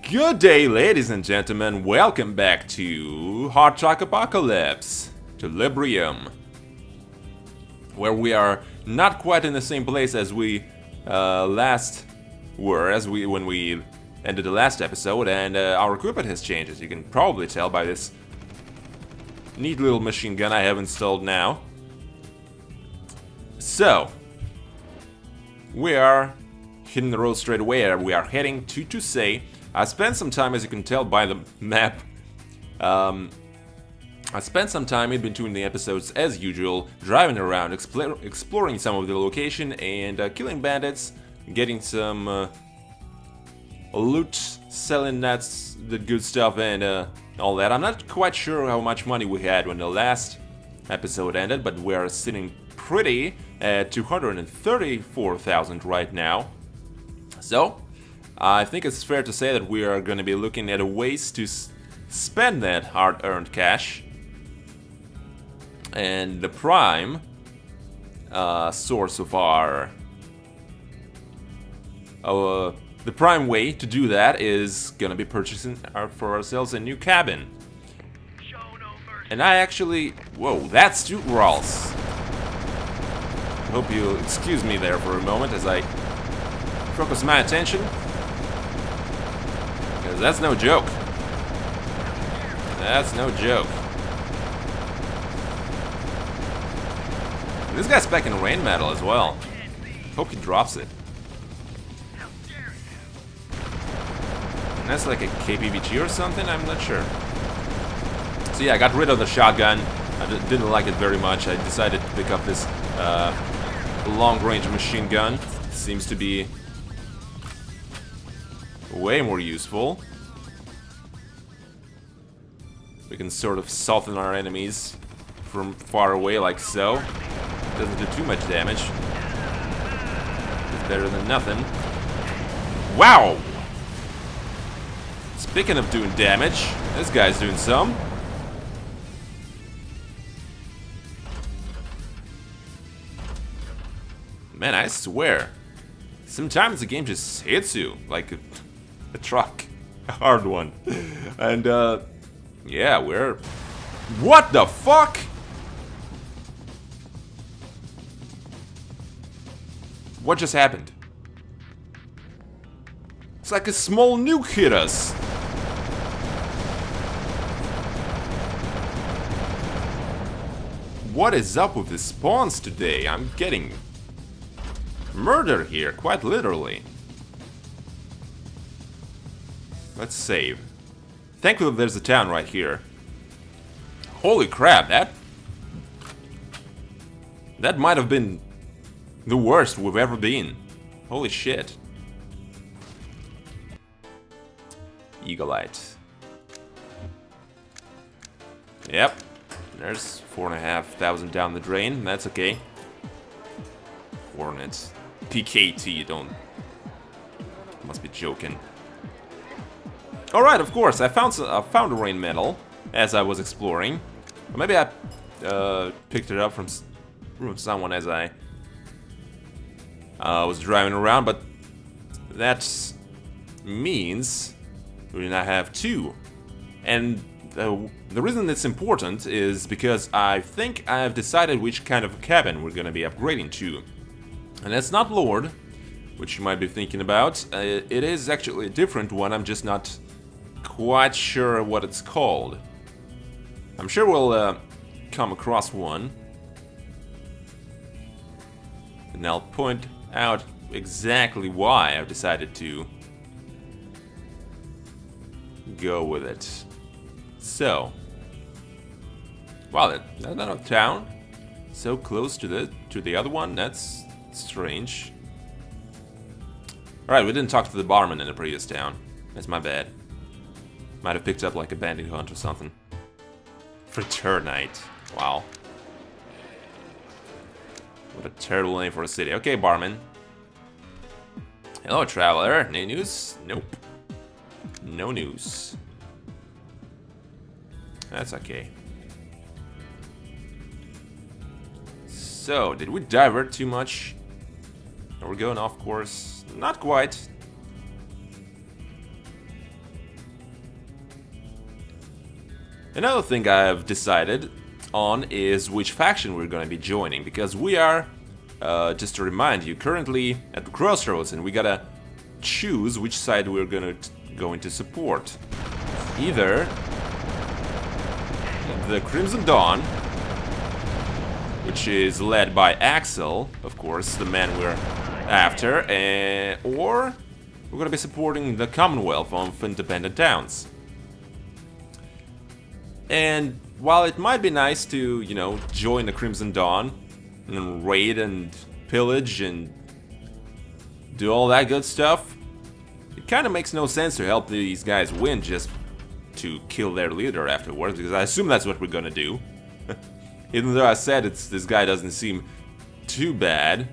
Good day, ladies and gentlemen. Welcome back to Hard Truck Apocalypse, to Librium, where we are not quite in the same place as we last were, when we ended the last episode, and our equipment has changed, as you can probably tell by this neat little machine gun I have installed now. So, we are hitting the road straight away. We are heading to Tusay. I spent some time, as you can tell by the map, I spent some time in between the episodes, as usual, driving around, exploring some of the location, and killing bandits, getting some loot, selling the good stuff, and all that. I'm not quite sure how much money we had when the last episode ended, but we're sitting pretty at 234,000 right now. So, I think it's fair to say that we are going to be looking at ways to spend that hard-earned cash. And the prime source of our... the prime way to do that is going to be purchasing for ourselves a new cabin. And I actually... Whoa, that's two Rawls. I hope you'll excuse me there for a moment as I focus my attention. Because that's no joke. That's no joke. This guy's back in rain metal as well. Hope he drops it. And that's like a KPVG or something? I'm not sure. So yeah, I got rid of the shotgun. I didn't like it very much. I decided to pick up this long-range machine gun. Seems to be way more useful. We can sort of soften our enemies from far away like so. Doesn't do too much damage. It's better than nothing. Wow! Speaking of doing damage, this guy's doing some. Man, I swear, sometimes the game just hits you like a truck, a hard one. And yeah, we're... What the fuck? What just happened? It's like a small nuke hit us. What is up with the spawns today? I'm getting murder here, quite literally. Let's save. Thankfully there's a town right here. Holy crap, that might have been the worst we've ever been. Holy shit. Eagle-Eye. Yep. There's 4,500 down the drain. That's okay. Hornets. PKT, don't... Must be joking. Alright, of course, I found a rain metal as I was exploring. Or maybe I picked it up from someone as I was driving around, but that means we now have two. And the reason it's important is because I think I have decided which kind of cabin we're going to be upgrading to. And that's not Lord, which you might be thinking about. It is actually a different one, I'm just not quite sure what it's called. I'm sure we'll come across one. And I'll point out exactly why I've decided to go with it. So, wow, that's not a town. So close to the other one. That's strange. Alright, we didn't talk to the barman in the previous town. That's my bad. Might have picked up like a bandit hunt or something. Fraternite. Wow. What a terrible name for a city. Okay, barman. Hello, traveler. Any news? Nope. No news. That's okay. So, did we divert too much? Are we going off course? Not quite. Another thing I've decided on is which faction we're gonna be joining, because we are, just to remind you, currently at the crossroads, and we gotta choose which side we're going to support. Either the Crimson Dawn, which is led by Axel, of course, the man we're after, or we're gonna be supporting the Commonwealth of independent towns. And while it might be nice to, you know, join the Crimson Dawn and raid and pillage and do all that good stuff, it kind of makes no sense to help these guys win just to kill their leader afterwards, because I assume that's what we're gonna do. Even though I said this guy doesn't seem too bad.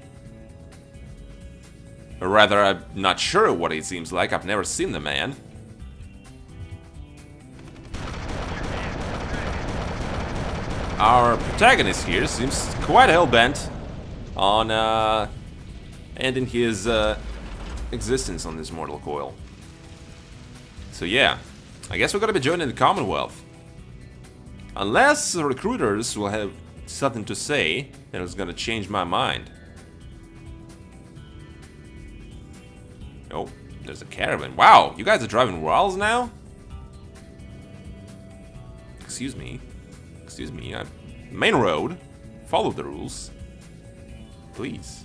Or rather, I'm not sure what he seems like. I've never seen the man. Our protagonist here seems quite hell-bent on ending his existence on this mortal coil. So yeah, I guess we're gonna be joining the Commonwealth. Unless the recruiters will have something to say that is gonna change my mind. Oh, there's a caravan. Wow, you guys are driving Rals now? Excuse me. Excuse me. Main road. Follow the rules. Please.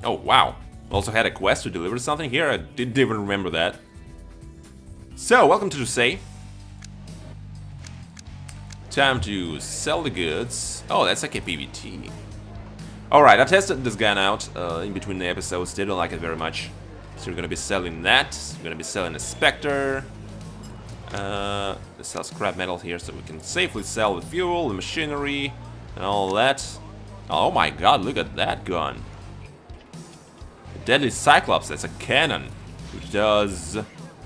Oh, wow. Also had a quest to deliver something here. I didn't even remember that. So, welcome to Say. Time to sell the goods. Oh, that's like a PVT. Alright, I tested this gun out in between the episodes. Didn't like it very much. So we're gonna be selling that. We're gonna be selling a Spectre. Let's sell scrap metal here so we can safely sell the fuel, the machinery, and all that. Oh my god, look at that gun. A deadly Cyclops, that's a cannon. Which does...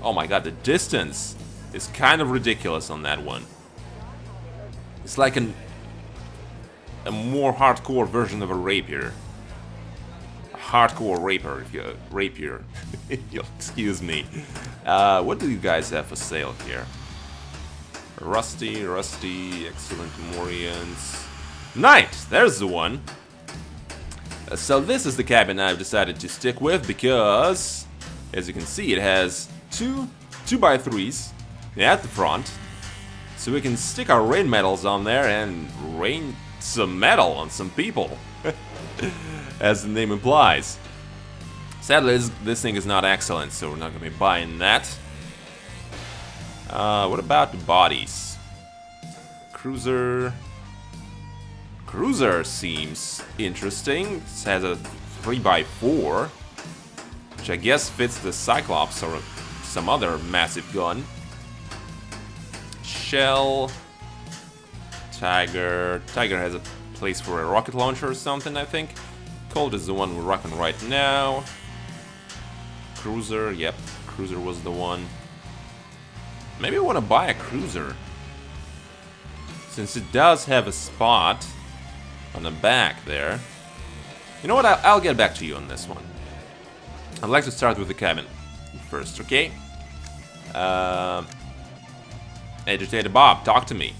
Oh my god, the distance is kind of ridiculous on that one. It's like a more hardcore version of a rapier. A hardcore rapier. Excuse me. What do you guys have for sale here? Rusty, excellent Morians. Knight! There's the one. So this is the cabin I've decided to stick with because, as you can see, it has two 2x3s at the front. So we can stick our rain medals on there and rain some metal on some people, as the name implies. Sadly, this thing is not excellent, so we're not going to be buying that. What about the bodies? Cruiser seems interesting. It has a 3x4, which I guess fits the Cyclops or some other massive gun. Shell, Tiger has a place for a rocket launcher or something, I think. Colt is the one we're rocking right now. Cruiser, yep, Cruiser was the one. Maybe I want to buy a Cruiser, since it does have a spot on the back there. You know what, I'll get back to you on this one. I'd like to start with the cabin first, okay? Agitated Bob, talk to me.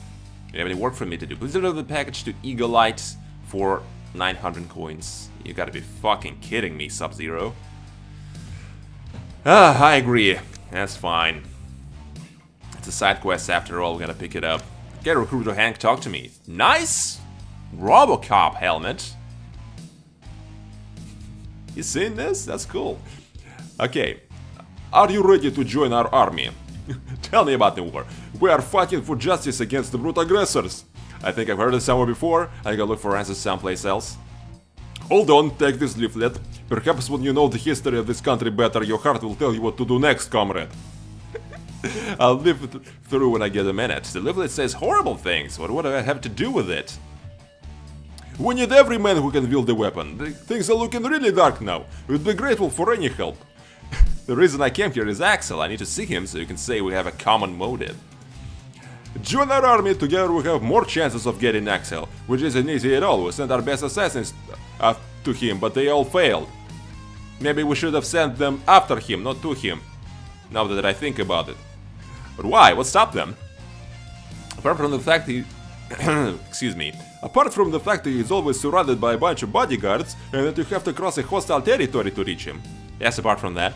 You have any work for me to do? Please deliver the package to Eagle-Light for 900 coins. You gotta be fucking kidding me, Sub-Zero. I agree. That's fine. It's a side quest after all, we gotta pick it up. Get Recruiter Hank, talk to me. Nice! Robocop helmet. You seen this? That's cool. Okay. Are you ready to join our army? Tell me about the war. We are fighting for justice against the brute aggressors. I think I've heard it somewhere before. I gotta look for answers someplace else. Hold on, take this leaflet. Perhaps when you know the history of this country better, your heart will tell you what to do next, comrade. I'll live it through when I get a minute. The leaflet says horrible things. What do I have to do with it? We need every man who can wield a weapon. Things are looking really dark now. We'd be grateful for any help. The reason I came here is Axel. I need to see him so you can say we have a common motive. Join our army, together we have more chances of getting Axel, which isn't easy at all. We sent our best assassins to him, but they all failed. Maybe we should have sent them after him, not to him, now that I think about it. But why? What stopped them? Apart from the fact he... excuse me. Apart from the fact that he is always surrounded by a bunch of bodyguards and that you have to cross a hostile territory to reach him. Yes, apart from that.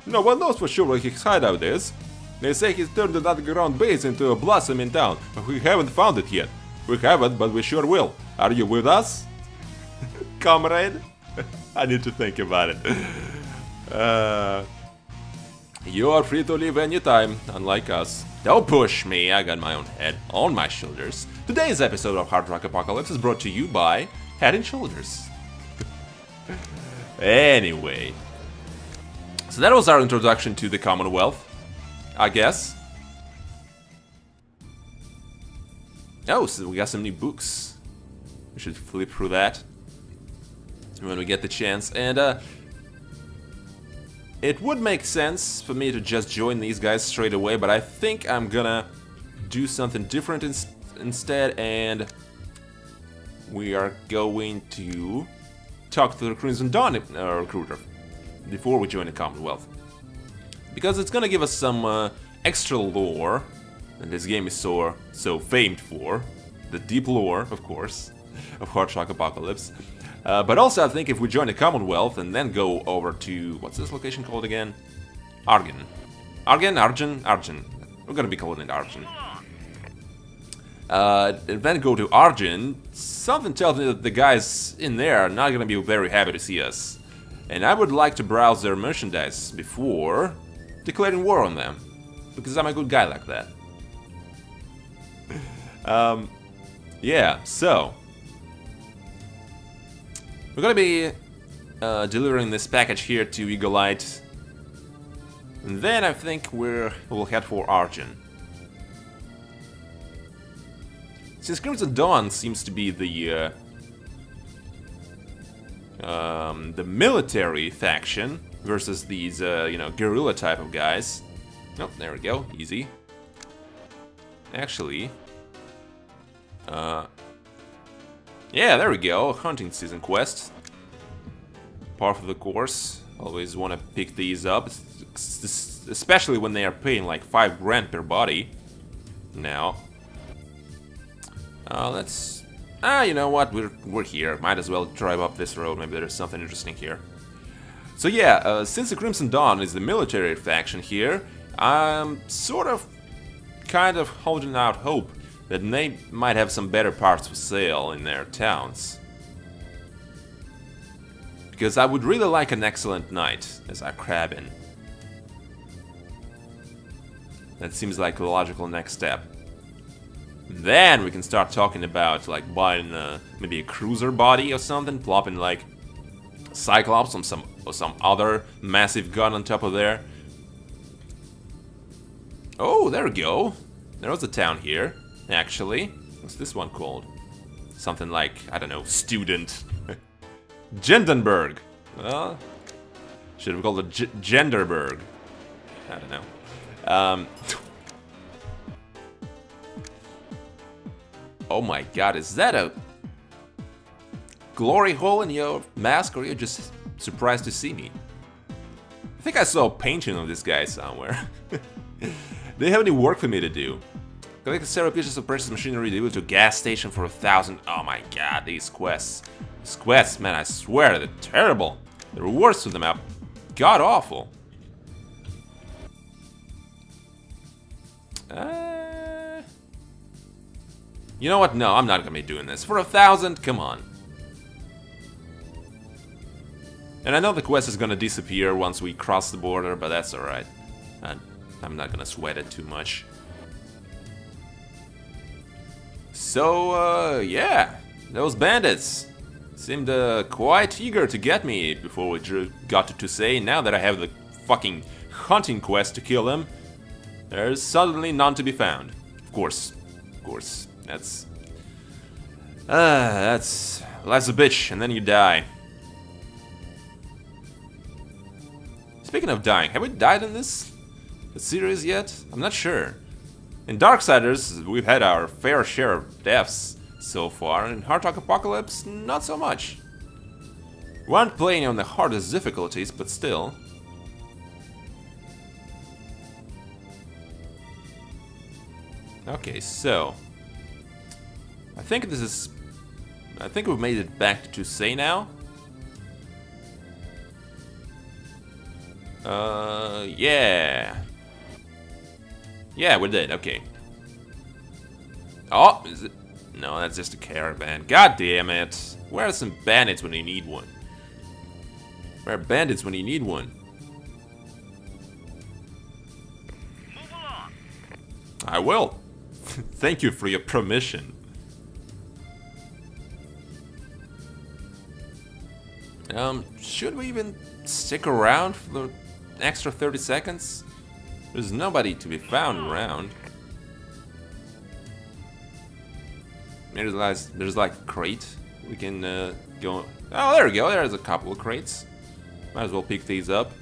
No one knows for sure where his hideout is. They say he's turned an underground base into a blossoming town, but we haven't found it yet. We haven't, but we sure will. Are you with us? Comrade? I need to think about it. You are free to leave anytime, unlike us. Don't push me, I got my own head on my shoulders. Today's episode of Hard Rock Apocalypse is brought to you by Head and Shoulders. Anyway. So that was our introduction to the Commonwealth, I guess. Oh, so we got some new books. We should flip through that when we get the chance. And it would make sense for me to just join these guys straight away, but I think I'm gonna do something different instead, and we are going to talk to the Crimson Dawn recruiter before we join the Commonwealth. Because it's gonna give us some extra lore that this game is so famed for. The deep lore, of course, of Hard Rock Apocalypse. But also I think if we join the Commonwealth and then go over to... what's this location called again? Argen. Arjun. We're gonna be calling it Arjun. And then go to Arjun. Something tells me that the guys in there are not gonna be very happy to see us. And I would like to browse their merchandise before declaring war on them. Because I'm a good guy like that. Yeah, so... we're gonna be delivering this package here to Eagle-Eyed. And then I think we'll head for Arjun. Since Crimson Dawn seems to be the military faction versus these, you know, guerrilla type of guys. Oh, there we go, easy. Actually, yeah, there we go, hunting season quest. Part of the course, always want to pick these up, especially when they are paying like 5 grand per body. Now, let's... you know what, we're here, might as well drive up this road, maybe there's something interesting here. So yeah, since the Crimson Dawn is the military faction here, I'm kind of holding out hope that they might have some better parts for sale in their towns. Because I would really like an excellent knight as our cabin. That seems like the logical next step. Then we can start talking about like buying maybe a cruiser body or something, plopping like Cyclops on some other massive gun on top of there. Oh, there we go. There was a town here, actually. What's this one called? Something like, I don't know, student. Gendenberg. Well, should have called it Genderberg. I don't know. Oh my god, is that a glory hole in your mask, or are you just surprised to see me? I think I saw a painting of this guy somewhere. They have any work for me to do. Collect several pieces of precious machinery delivered to a gas station for 1,000. Oh my god, these quests. These quests, man, I swear, they're terrible. The rewards to them are god awful. You know what? No, I'm not gonna be doing this. For 1,000, come on. And I know the quest is gonna disappear once we cross the border, but that's alright. I'm not gonna sweat it too much. So, yeah, those bandits seemed quite eager to get me before we got to Tusay. Now that I have the fucking hunting quest to kill them, there's suddenly none to be found. Of course, that's life's a bitch, and then you die. Speaking of dying, have we died in this series yet? I'm not sure. In Darksiders, we've had our fair share of deaths so far, and in Hard Rock Apocalypse, not so much. We aren't playing on the hardest difficulties, but still. Okay, so I think we've made it back to say now. Yeah. Yeah, we did. Okay. Oh, is it? No, that's just a caravan. God damn it. Where are some bandits when you need one? Where are bandits when you need one? Move along. I will. Thank you for your permission. Should we even stick around for the extra 30 seconds? There's nobody to be found around. There's like a crate. We can go. Oh, there we go. There's a couple of crates. Might as well pick these up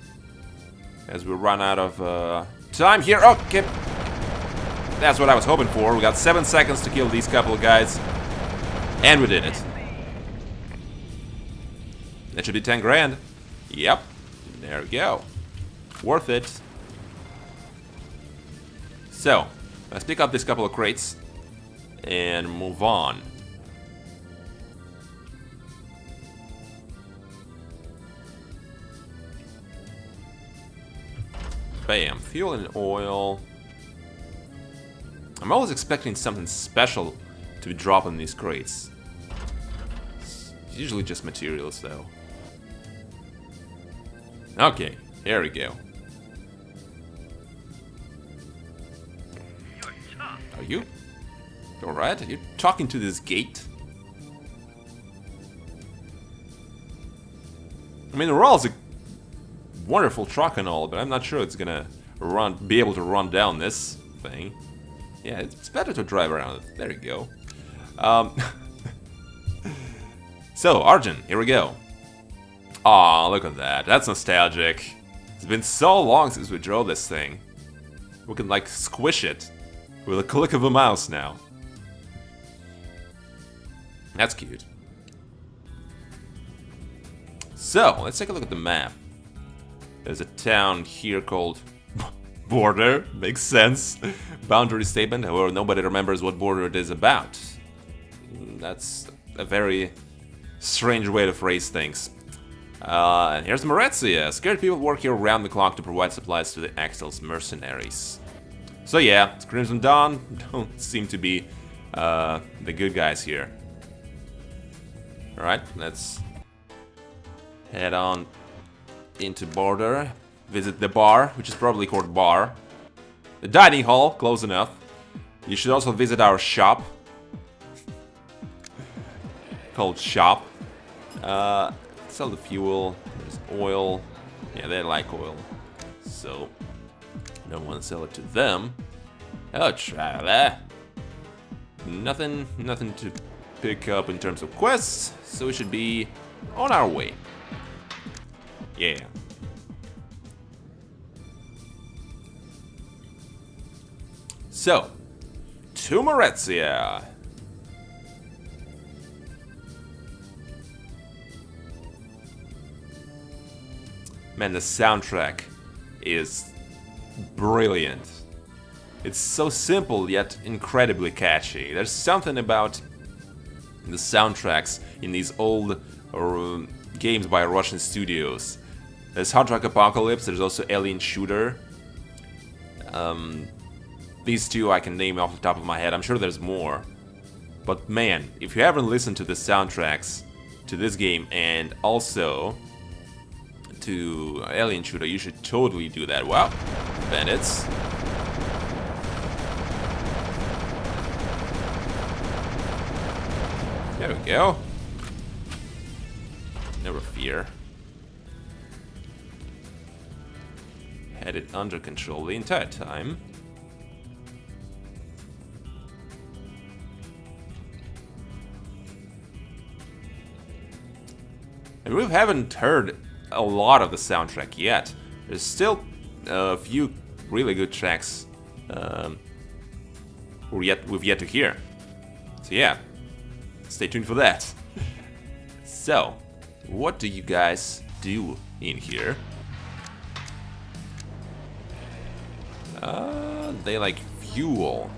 as we run out of time here. Okay, that's what I was hoping for. We got 7 seconds to kill these couple of guys, and we did it. That should be 10 grand. Yep. There we go. Worth it. So, let's pick up this couple of crates and move on. Bam. Fuel and oil. I'm always expecting something special to drop in these crates. It's usually just materials, though. Okay, here we go. Are you? Alright, are you talking to this gate? I mean, the Royal's a wonderful truck and all, but I'm not sure it's gonna be able to run down this thing. Yeah, it's better to drive around it. There you go. So, Arjun, here we go. Aw, look at that. That's nostalgic. It's been so long since we drove this thing. We can, like, squish it with a click of a mouse now. That's cute. So, let's take a look at the map. There's a town here called Border. Makes sense. Boundary statement. However, nobody remembers what border it is about. That's a very strange way to phrase things. And here's Moretzia. Scared people work here around the clock to provide supplies to the Axel's mercenaries. So yeah, Crimson Dawn don't seem to be the good guys here. Alright, let's head on into Border. Visit the bar, which is probably called bar. The dining hall, close enough. You should also visit our shop. Called shop. Sell the fuel. There's oil. Yeah, they like oil. So, don't want to sell it to them. Hello, traveler. Nothing to pick up in terms of quests, so we should be on our way. Yeah. So, to Moretzia. Man, the soundtrack is brilliant. It's so simple yet incredibly catchy. There's something about the soundtracks in these old games by Russian studios. There's Hard Rock Apocalypse, there's also Alien Shooter. These two I can name off the top of my head, I'm sure there's more. But man, if you haven't listened to the soundtracks to this game and also to Alien Shooter, you should totally do that. Wow, bandits. There we go. Never fear. Had it under control the entire time. And we haven't heard a lot of the soundtrack yet. There's still a few really good tracks we've yet to hear. So yeah, stay tuned for that. So, what do you guys do in here? They like fuel.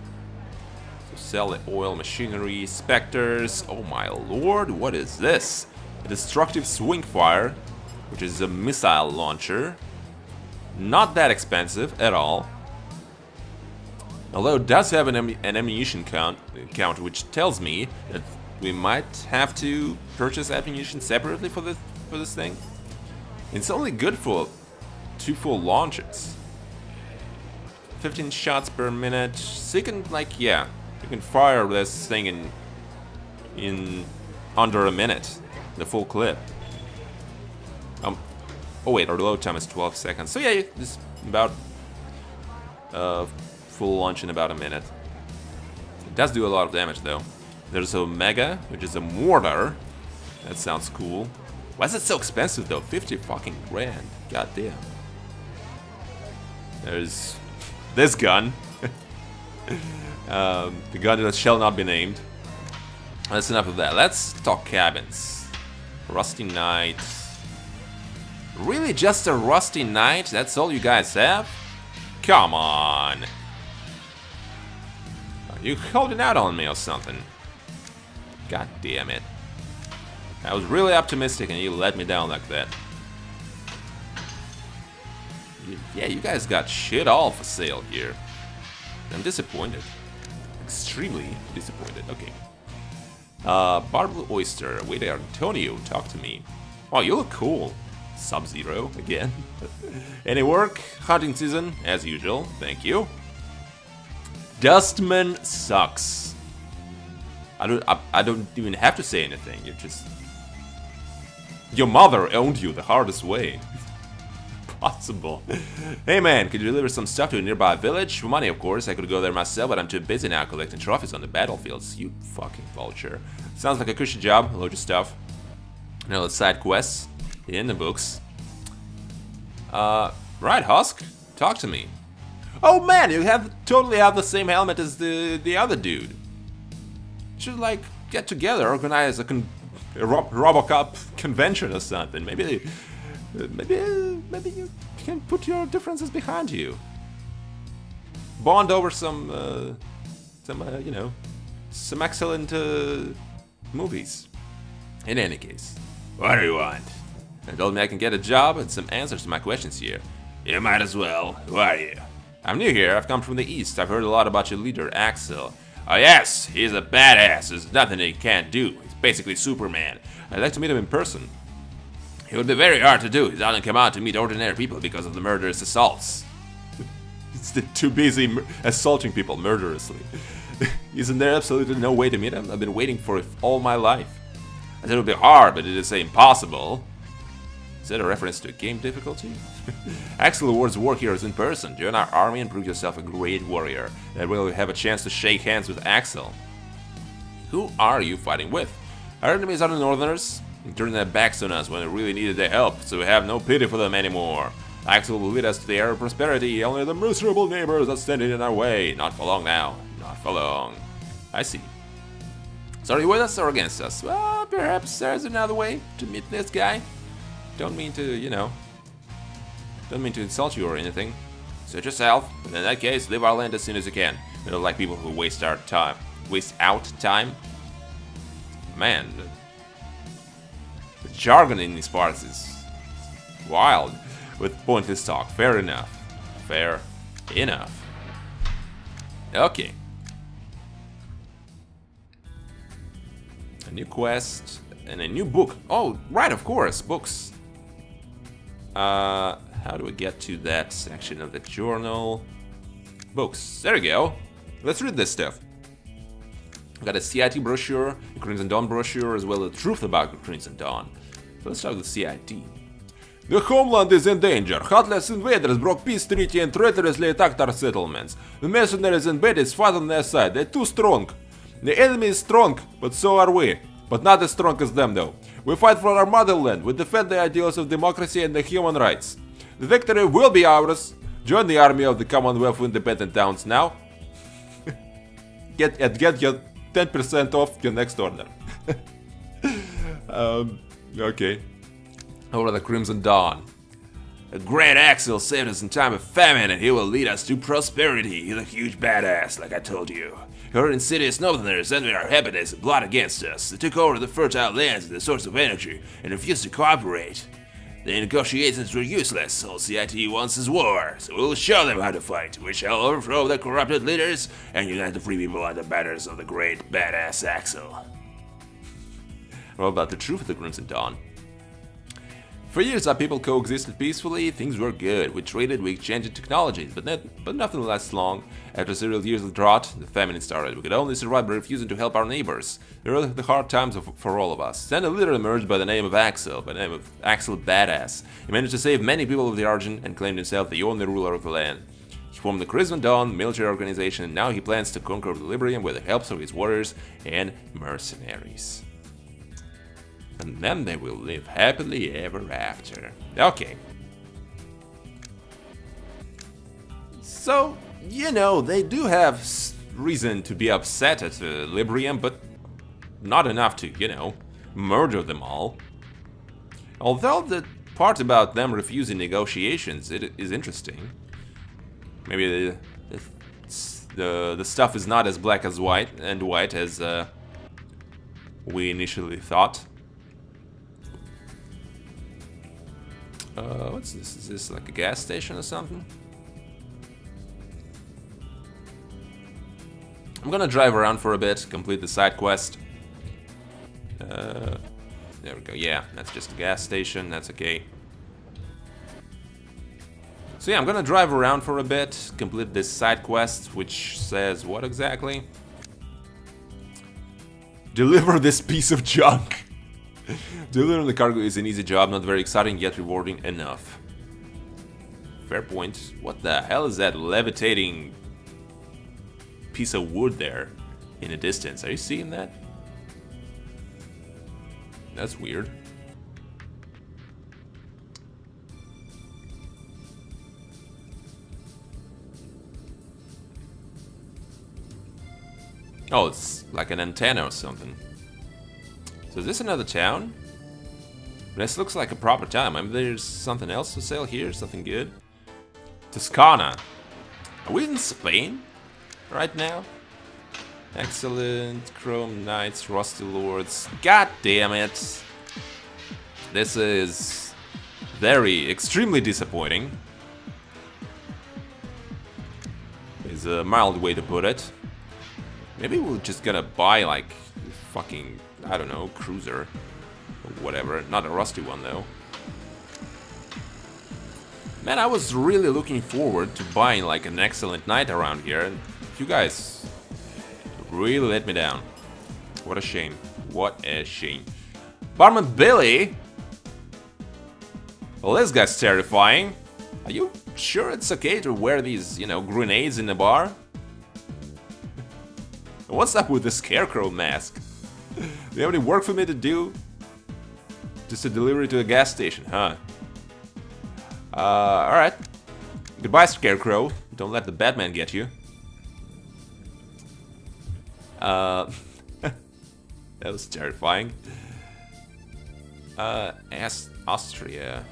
sell the oil, machinery, specters. Oh my lord, what is this? A destructive swing fire, which is a missile launcher. Not that expensive at all. Although it does have an ammunition count, which tells me that we might have to purchase ammunition separately for this thing. It's only good for 2 full launches. 15 shots per minute. So you can, like, yeah, you can fire this thing in under a minute, the full clip. Oh wait, our load time is 12 seconds. So yeah, this about full launch in about a minute. It does do a lot of damage though. There's a Mega, which is a mortar. That sounds cool. Why is it so expensive though? 50 fucking grand. God damn. There's this gun. The gun that shall not be named. That's enough of that. Let's talk cabins. Rusty Knight. Really, just a Rusty Knight? That's all you guys have? Come on. Are you holding out on me or something? God damn it. I was really optimistic and you let me down like that. Yeah, you guys got shit all for sale here. I'm extremely disappointed. Okay. Barbed Oyster. Wait there, Antonio, talk to me. Oh, you look cool. Sub-Zero again. Any work? Hunting season, as usual. Thank you. Dustman sucks. I don't even have to say anything. You're just... Your mother owned you the hardest way possible. Hey man, could you deliver some stuff to a nearby village? For money, of course. I could go there myself, but I'm too busy now collecting trophies on the battlefields. You fucking vulture. Sounds like a cushy job. Load your stuff. Now let's side quests in the books. Right, Husk. Talk to me. Oh man, you totally have the same helmet as the other dude. Should like get together, organize a Robocop convention or something. Maybe you can put your differences behind you. Bond over some excellent movies. In any case, what do you want? They told me I can get a job and some answers to my questions here. You might as well. Who are you? I'm new here. I've come from the east. I've heard a lot about your leader, Axel. Oh yes, he's a badass. There's nothing he can't do. He's basically Superman. I'd like to meet him in person. It would be very hard to do. He doesn't come out to meet ordinary people because of the murderous assaults. He's too busy assaulting people murderously. Isn't there absolutely no way to meet him? I've been waiting for it all my life. I said it would be hard, but it is impossible. Is that a reference to a game difficulty? Axel awards war heroes in person. Join our army and prove yourself a great warrior. That way you'll have a chance to shake hands with Axel. Who are you fighting with? Our enemies are the Northerners. They turned their backs on us when we really needed their help, so we have no pity for them anymore. Axel will lead us to the era of prosperity, only the miserable neighbors are standing in our way. Not for long now. Not for long. I see. So are you with us or against us? Well, perhaps there's another way to meet this guy. Don't mean to, don't mean to insult you or anything. Suit yourself, but in that case, leave our land as soon as you can. We don't like people who waste our time. Waste out time? Man, the jargon in these parts is wild with pointless talk. Fair enough. Fair enough. Okay. A new quest and a new book. Oh, right, of course, books. How do we get to that section of the journal? Books. There we go. Let's read this stuff. We got a CIT brochure, a Crimson Dawn brochure, as well as the truth about the Crimson Dawn. So let's start with CIT. The homeland is in danger. Heartless invaders broke peace treaty and traitorously attacked our settlements. The mercenaries and bandits fight on their side. They're too strong. The enemy is strong, but so are we. But not as strong as them, though. We fight for our motherland. We defend the ideals of democracy and the human rights. The victory will be ours. Join the army of the Commonwealth independent towns now. Get your 10% off your next order. Okay. Over the Crimson Dawn. A great Axel saved us in time of famine and he will lead us to prosperity. He's a huge badass, like I told you. Her insidious northerners and their habitants plot against us. They took over the fertile lands and the source of energy and refused to cooperate. The negotiations were useless. All CIT wants is war, so we'll show them how to fight. We shall overthrow the corrupted leaders and unite the free people under the banners of the great badass Axel. What about the truth of the Crimson Dawn? For years our people coexisted peacefully, things were good. We traded, we exchanged technologies, but nothing lasts long. After several years of drought, the famine started. We could only survive by refusing to help our neighbors. They were the hard times for all of us. Then a leader emerged by the name of Axel, Badass. He managed to save many people of the Argen and claimed himself the only ruler of the land. He formed the Crimson Dawn military organization, and now he plans to conquer the Librium with the help of his warriors and mercenaries. And then they will live happily ever after. Okay. So, you know, they do have reason to be upset at the Librium, but not enough to, you know, murder them all. Although the part about them refusing negotiations it is interesting. Maybe the stuff is not as black as white as we initially thought. What's this? Is this like a gas station or something? I'm gonna drive around for a bit, complete the side quest. There we go. Yeah, that's just a gas station. That's okay. So yeah, I'm gonna drive around for a bit, complete this side quest, which says what exactly? Deliver this piece of junk. Delivering the cargo is an easy job, not very exciting yet rewarding enough. Fair point. What the hell is that levitating piece of wood there in the distance? Are you seeing that? That's weird. Oh, it's like an antenna or something. So is this another town? This looks like a proper town. Maybe there's something else to sell here, something good. Toscana. Are we in Spain right now? Excellent. Chrome Knights, Rusty Lords. God damn it. This is extremely disappointing. Is a mild way to put it. Maybe we're just gonna buy like fucking, I don't know, cruiser or whatever. Not a rusty one though. Man, I was really looking forward to buying like an excellent knight around here, and you guys really let me down. What a shame. What a shame. Barman Billy! Well, this guy's terrifying. Are you sure it's okay to wear these, you know, grenades in the bar? What's up with the scarecrow mask? Do you have any work for me to do? Just a delivery to a gas station, huh? Alright. Goodbye, Scarecrow. Don't let the Batman get you. That was terrifying. Austria.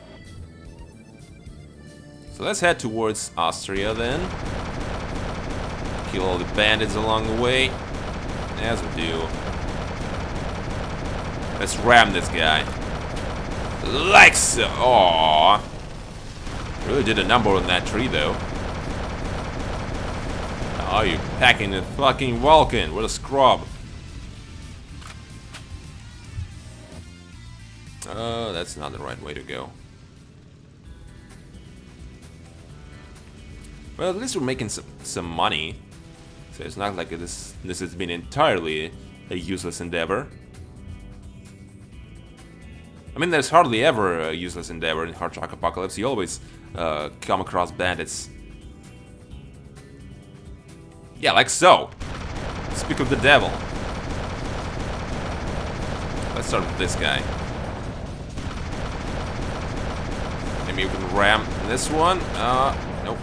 So let's head towards Austria then. Kill all the bandits along the way. As we do. Let's ram this guy. Like so. Aww. Really did a number on that tree though. Oh, you're packing a fucking Vulcan. What a scrub. Oh, that's not the right way to go. Well, at least we're making some money. So it's not like this has been entirely a useless endeavor. I mean, there's hardly ever a useless endeavor in Hard Rock Apocalypse. You always come across bandits. Yeah, like so. Speak of the devil. Let's start with this guy. Maybe you can ram this one. Nope.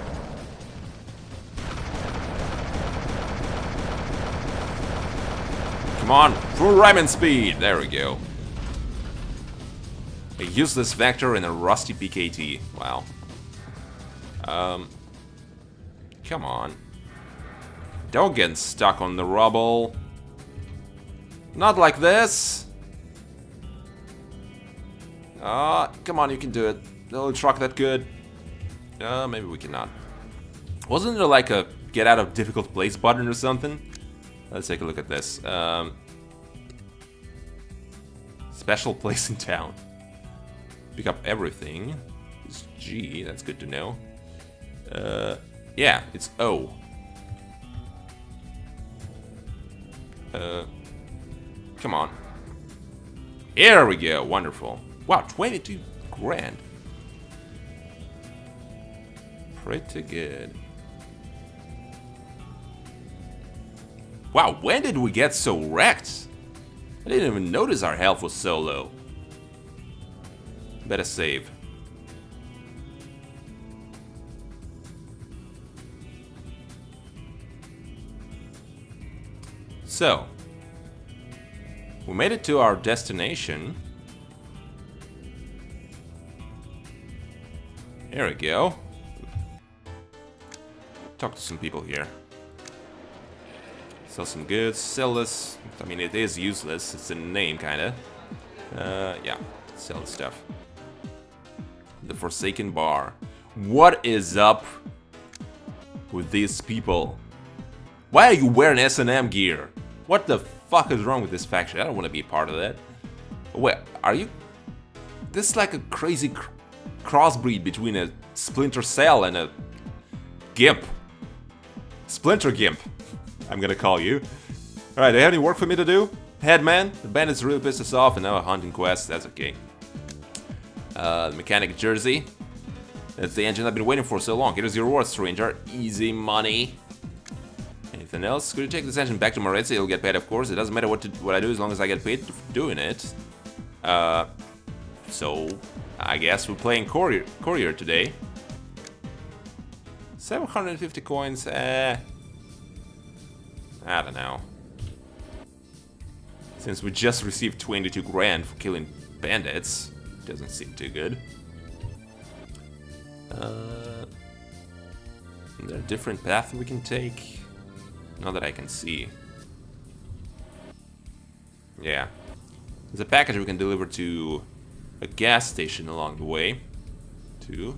Come on, full ramming speed. There we go. A useless vector and a rusty PKT. Wow. Come on. Don't get stuck on the rubble. Not like this. Come on, you can do it. No truck that good. Maybe we cannot. Wasn't there like a get out of difficult place button or something? Let's take a look at this. Special place in town. Pick up everything. It's G, that's good to know. Yeah, it's O. Come on. Here we go, wonderful. Wow, 22 grand. Pretty good. Wow, when did we get so wrecked? I didn't even notice our health was so low. Better save. So, we made it to our destination. Here we go. Talk to some people here. Sell some goods, sell this. I mean, it is useless, it's in the name, kinda. Yeah, sell the stuff. The Forsaken Bar. What is up with these people? Why are you wearing S&M gear? What the fuck is wrong with this faction? I don't want to be a part of that. Wait, are you? This is like a crazy crossbreed between a Splinter Cell and a Gimp. Splinter Gimp, I'm gonna call you. Alright, do you have any work for me to do? Headman, the bandits really pissed us off and now a hunting quest, that's okay. The mechanic jersey. That's the engine I've been waiting for so long. Here's your reward, stranger. Easy money. Anything else? Could you take this engine back to Moretzi? It'll get paid, of course. It doesn't matter what I do as long as I get paid for doing it. So, I guess we're playing courier today. 750 coins, I don't know. Since we just received 22 grand for killing bandits, doesn't seem too good. Is there a different path we can take? Not that I can see. Yeah. There's a package we can deliver to a gas station along the way. Too.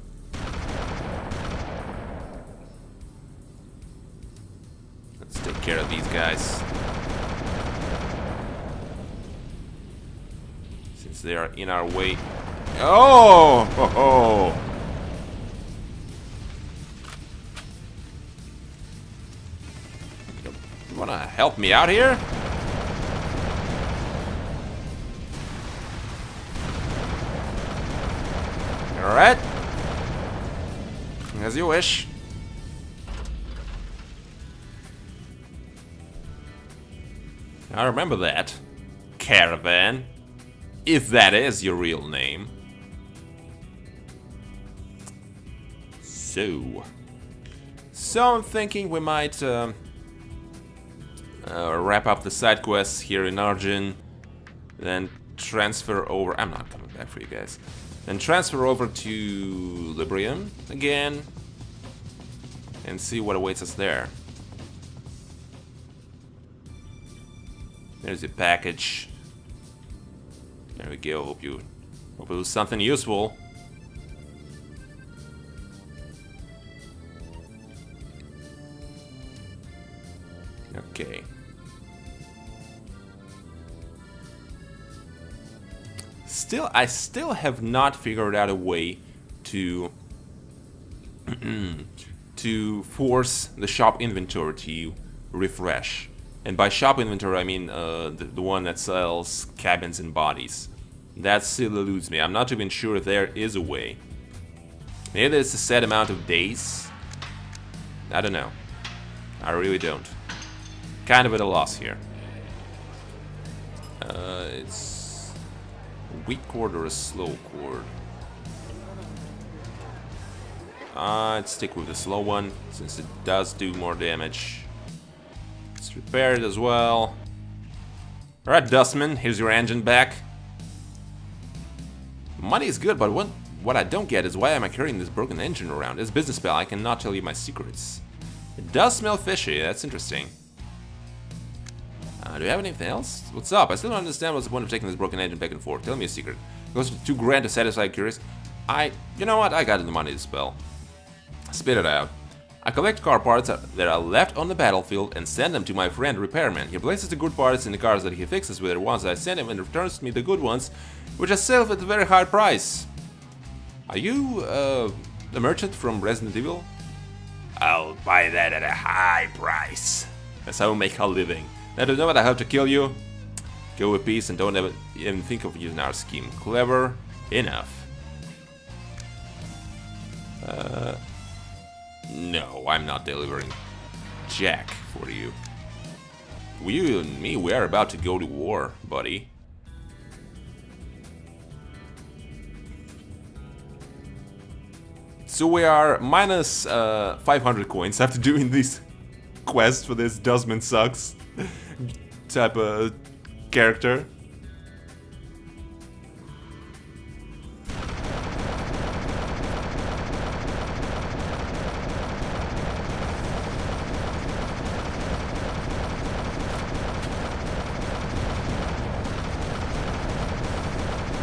Let's take care of these guys. Since they are in our way. Oh! Ho, ho. You wanna help me out here? Alright. As you wish. I remember that. Caravan. If that is your real name. So I'm thinking we might wrap up the side quests here in Argen, then transfer over. I'm not coming back for you guys. Then transfer over to Librium again and see what awaits us there. There's a package. There we go. Hope it was something useful. Okay. I still have not figured out a way to to force the shop inventory to refresh. And by shop inventory, I mean the one that sells cabins and bodies. That still eludes me. I'm not even sure if there is a way. Maybe there's a set amount of days. I don't know. I really don't. Kind of at a loss here. It's a weak chord or a slow chord. I'd stick with the slow one since it does do more damage. Let's repair it as well. Alright, Dustman, here's your engine back. Money is good, but what I don't get is why am I carrying this broken engine around? As business pal, I cannot tell you my secrets. It does smell fishy, that's interesting. Do you have anything else? What's up? I still don't understand what's the point of taking this broken engine back and forth. Tell me a secret. It goes to 2 grand to satisfy curious. You know what? I got the money to spell. Spit it out. I collect car parts that are left on the battlefield and send them to my friend Repairman. He places the good parts in the cars that he fixes with the ones I send him and returns me the good ones, which I sell at a very high price. Are you, the merchant from Resident Evil? I'll buy that at a high price. That's how we make our living. Now, do you know what I have to kill you? Go with peace and don't ever even think of using our scheme. Clever enough. No, I'm not delivering Jack for you. You and me, we are about to go to war, buddy. So we are minus 500 coins after doing this quest for this Dustman Sucks type of character.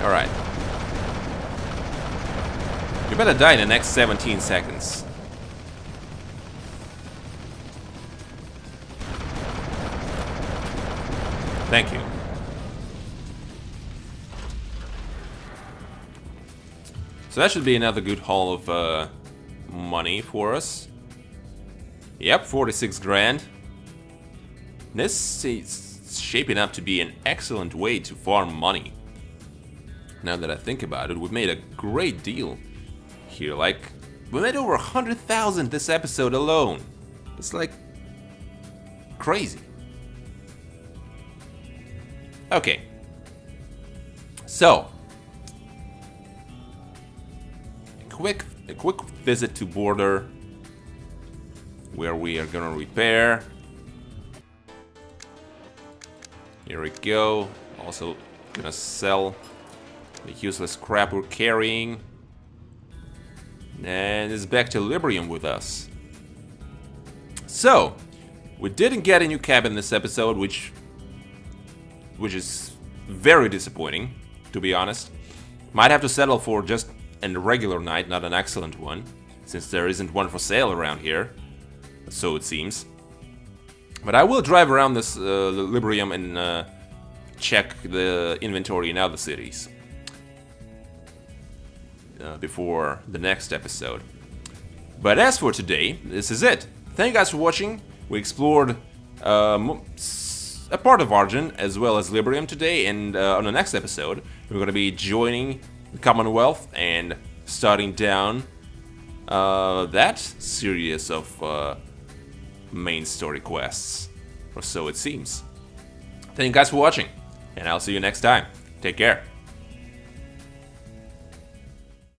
Alright. You better die in the next 17 seconds. Thank you. So that should be another good haul of money for us. Yep, 46 grand. This is shaping up to be an excellent way to farm money. Now that I think about it, we've made a great deal here. Like, we made over 100,000 this episode alone. It's like crazy. Okay. So, a quick visit to border where we are gonna repair. Here we go. Also gonna sell the useless crap we're carrying. And it's back to Librium with us. So, we didn't get a new cabin this episode, which is very disappointing, to be honest. Might have to settle for just a regular night, not an excellent one, since there isn't one for sale around here, so it seems. But I will drive around this Librium and check the inventory in other cities before the next episode. But as for today, this is it. Thank you guys for watching. We explored a part of Argen as well as Librium today, and on the next episode we're going to be joining the Commonwealth and starting down that series of main story quests, or so it seems. Thank you guys for watching, and I'll see you next time. Take care.